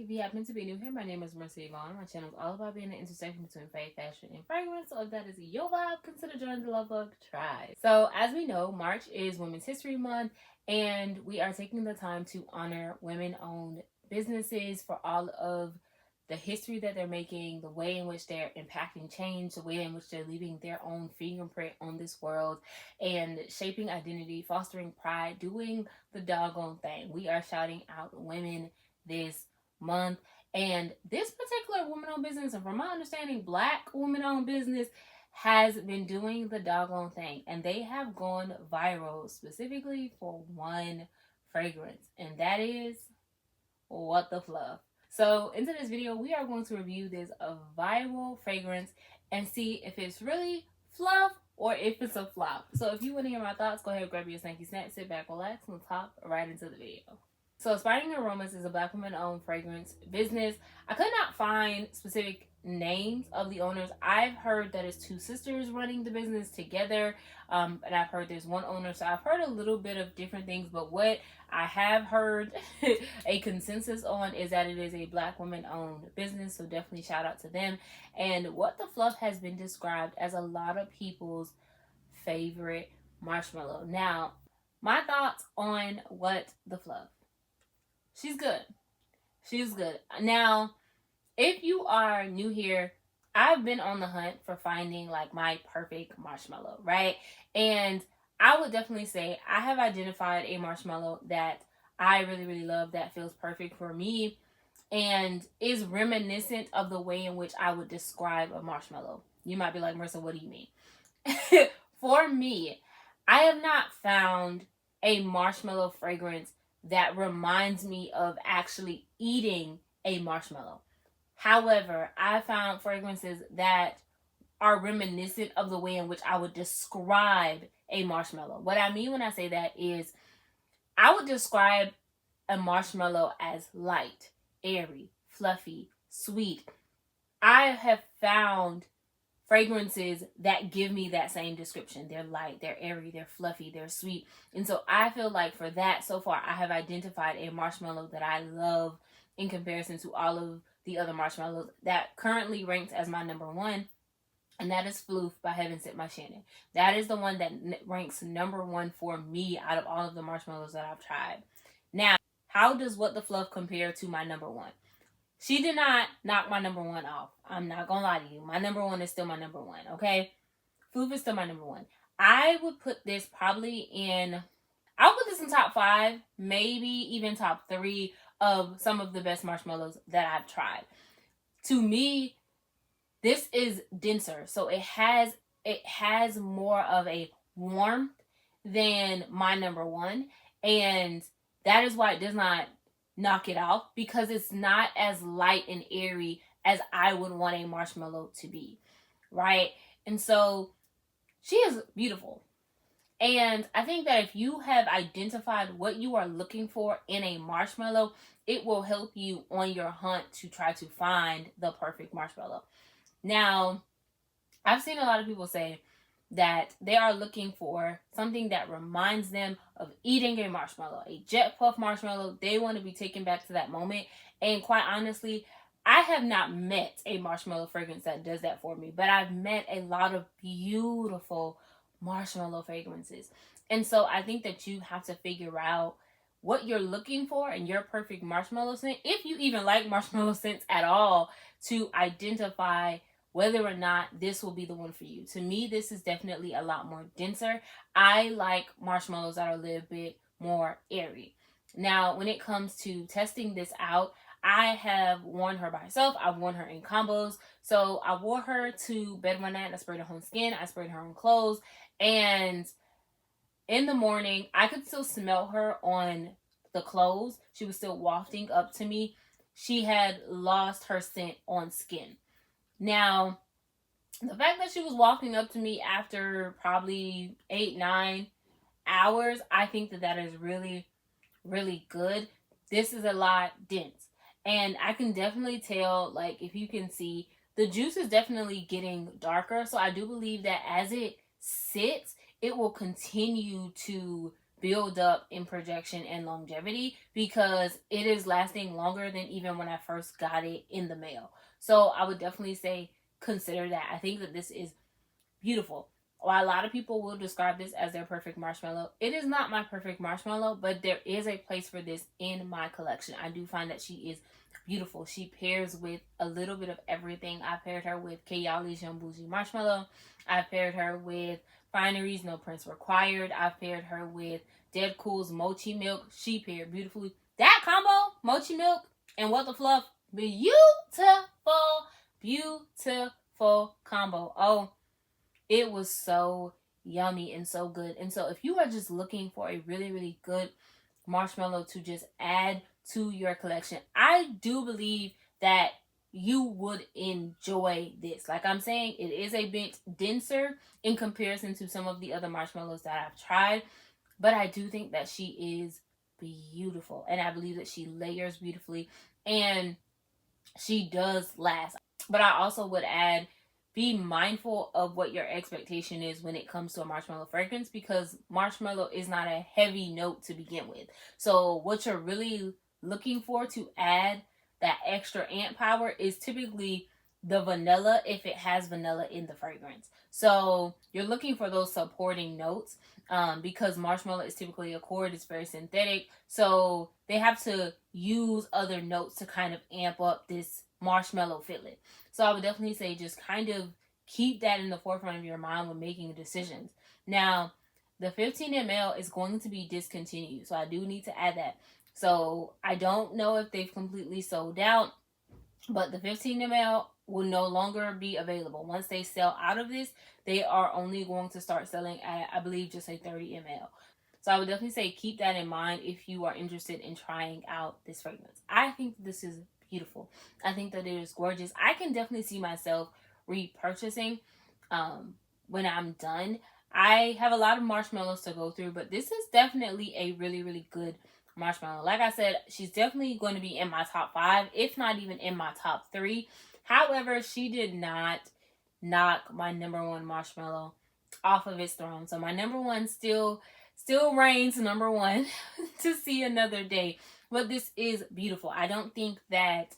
If you happen to be new here, my name is Mercy Vaughn. My channel is all about being an intersection between faith, fashion, and fragrance. So if that is your vibe, consider joining the Lovebug tribe. So as we know, March is Women's History Month, and we are taking the time to honor women-owned businesses for all of the history that they're making, the way in which they're impacting change, the way in which they're leaving their own fingerprint on this world, and shaping identity, fostering pride, doing the doggone thing. We are shouting out women this month. And this particular woman-owned business, and from my understanding, Black woman-owned business, has been doing the doggone thing. And they have gone viral specifically for one fragrance. And that is What the Fluff. So into this video, we are going to review this viral fragrance and see if it's really fluff or if it's a flop. So if you want to hear my thoughts, go ahead and grab your snacky snack, sit back, relax, and hop right into the video. So Aspiring Aromas is a Black woman-owned fragrance business. I could not find specific names of the owners. I've heard that it's two sisters running the business together, and I've heard there's one owner. So I've heard a little bit of different things, but what I have heard a consensus on is that it is a Black woman-owned business. So definitely shout out to them. And What the Fluff has been described as a lot of people's favorite marshmallow. Now, my thoughts on What the Fluff. She's good. She's good. Now, if you are new here, I've been on the hunt for finding like my perfect marshmallow, right? And I would definitely say I have identified a marshmallow that I really, really love, that feels perfect for me and is reminiscent of the way in which I would describe a marshmallow. You might be like, Marissa, what do you mean? For me, I have not found a marshmallow fragrance that reminds me of actually eating a marshmallow. However, I found fragrances that are reminiscent of the way in which I would describe a marshmallow. What I mean when I say that is I would describe a marshmallow as light, airy, fluffy, sweet. I have found fragrances that give me that same description. They're light, they're airy, they're fluffy, they're sweet. And so I feel like for that, so far, I have identified a marshmallow that I love in comparison to all of the other marshmallows that currently ranks as my number one. And that is Fluff by Heaven Sent My Shannon. That is the one that ranks number one for me out of all of the marshmallows that I've tried. Now, how does What the Fluff compare to my number one? She did not knock my number one off. I'm not going to lie to you. My number one is still my number one, okay? Fluff is still my number one. I would put this probably in... I'll put this in top 5, maybe even top 3 of some of the best marshmallows that I've tried. To me, this is denser. So it has more of a warmth than my number one. And that is why it does not knock it off, because it's not as light and airy as I would want a marshmallow to be, right? And so she is beautiful. And I think that if you have identified what you are looking for in a marshmallow, it will help you on your hunt to try to find the perfect marshmallow. Now, I've seen a lot of people say that they are looking for something that reminds them of eating a marshmallow, a jet puff marshmallow. They want to be taken back to that moment. And quite honestly, I have not met a marshmallow fragrance that does that for me, but I've met a lot of beautiful marshmallow fragrances. And so I think that you have to figure out what you're looking for in your perfect marshmallow scent, if you even like marshmallow scents at all, to identify whether or not this will be the one for you. To me, this is definitely a lot more denser. I like marshmallows that are a little bit more airy. Now, when it comes to testing this out, I have worn her by herself. I've worn her in combos. So I wore her to bed one night. I sprayed her on skin. I sprayed her on clothes. And in the morning, I could still smell her on the clothes. She was still wafting up to me. She had lost her scent on skin. Now, the fact that she was walking up to me after probably 8-9 hours, I think that is really, really good. This is a lot dense. And I can definitely tell, like, if you can see, the juice is definitely getting darker. So I do believe that as it sits, it will continue to build up in projection and longevity, because it is lasting longer than even when I first got it in the mail. So I would definitely say consider that. I think that this is beautiful. While a lot of people will describe this as their perfect marshmallow, it is not my perfect marshmallow, but there is a place for this in my collection. I do find that she is beautiful. She pairs with a little bit of everything. I paired her with Kayali's Young Bougie Marshmallow. I paired her with Finery's No Prince Required. I paired her with Dead Cool's Mochi Milk. She paired beautifully. That combo, Mochi Milk and What the Fluff, beautiful, beautiful combo. Oh, it was so yummy and so good. And so if you are just looking for a really, really good marshmallow to just add to your collection, I do believe that you would enjoy this. Like I'm saying, it is a bit denser in comparison to some of the other marshmallows that I've tried, but I do think that she is beautiful, and I believe that she layers beautifully, and she does last. But I also would add, be mindful of what your expectation is when it comes to a marshmallow fragrance, because marshmallow is not a heavy note to begin with. So what you're really looking for to add that extra amp power is typically the vanilla, if it has vanilla in the fragrance. So you're looking for those supporting notes, because marshmallow is typically a chord, it's very synthetic. So they have to use other notes to kind of amp up this marshmallow filling. So I would definitely say just kind of keep that in the forefront of your mind when making decisions. Now, the 15 ml is going to be discontinued, so I do need to add that. So I don't know if they've completely sold out, but the 15 ml will no longer be available. Once they sell out of this, they are only going to start selling at, I believe, just a 30 ml. So I would definitely say keep that in mind if you are interested in trying out this fragrance. I think this is beautiful. I think that it is gorgeous. I can definitely see myself repurchasing when I'm done. I have a lot of marshmallows to go through, but this is definitely a really, really good marshmallow. Like I said, she's definitely going to be in my top 5, if not even in my top 3. However, she did not knock my number 1 marshmallow off of its throne. So my number 1 still reigns number 1 to see another day. But this is beautiful. I don't think that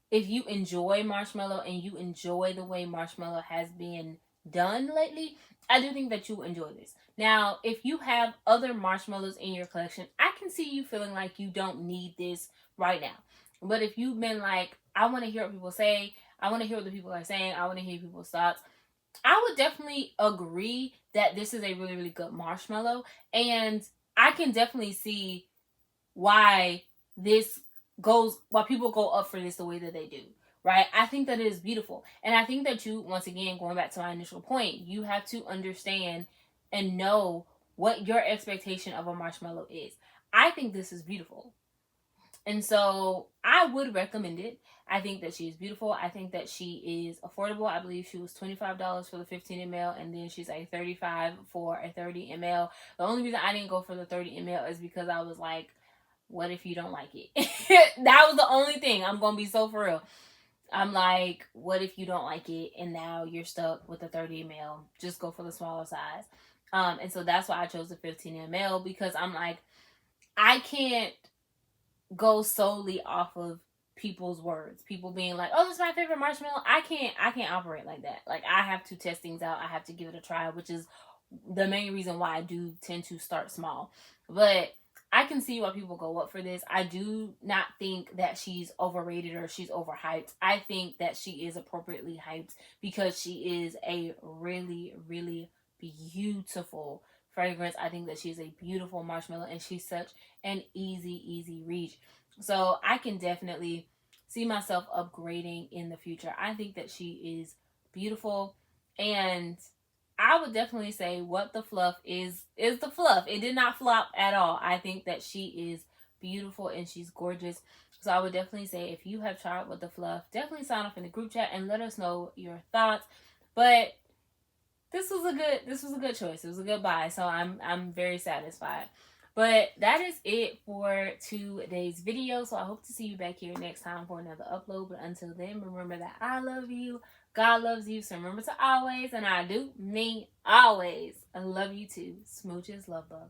if you enjoy marshmallow and you enjoy the way marshmallow has been done lately, I do think that you enjoy this. Now, if you have other marshmallows in your collection, I can see you feeling like you don't need this right now. But if you've been like, I want to hear what people say, I want to hear what the people are saying, I want to hear people's thoughts, I would definitely agree that this is a really, really good marshmallow. And I can definitely see why people go up for this the way that they do, right? I think that it is beautiful. And I think that you, once again, going back to my initial point, you have to understand and know what your expectation of a marshmallow is. I think this is beautiful. And so I would recommend it. I think that she is beautiful. I think that she is affordable. I believe she was $25 for the 15 ml, and then she's like $35 for a 30 ml. The only reason I didn't go for the 30 ml is because I was like, what if you don't like it? That was the only thing. I'm going to be so for real. I'm like, what if you don't like it and now you're stuck with the 30 ml? Just go for the smaller size. And so that's why I chose the 15 ml, because I'm like, I can't go solely off of people's words. People being like, oh, this is my favorite marshmallow. I can't operate like that. Like, I have to test things out. I have to give it a try, which is the main reason why I do tend to start small. But I can see why people go up for this. I do not think that she's overrated or she's overhyped. I think that she is appropriately hyped because she is a really, really beautiful fragrance. I think that she's a beautiful marshmallow, and she's such an easy reach. So I can definitely see myself upgrading in the future. I think that she is beautiful, and I would definitely say What the Fluff is the fluff. It did not flop at all. I think that she is beautiful and she's gorgeous. So I would definitely say, if you have tried What the Fluff, definitely sign up in the group chat and let us know your thoughts. But this was a good choice. It was a good buy. So I'm very satisfied. But that is it for today's video. So I hope to see you back here next time for another upload. But until then, remember that I love you. God loves you. So remember to always, and I do mean always, I love you too. Smooches, Lovebug.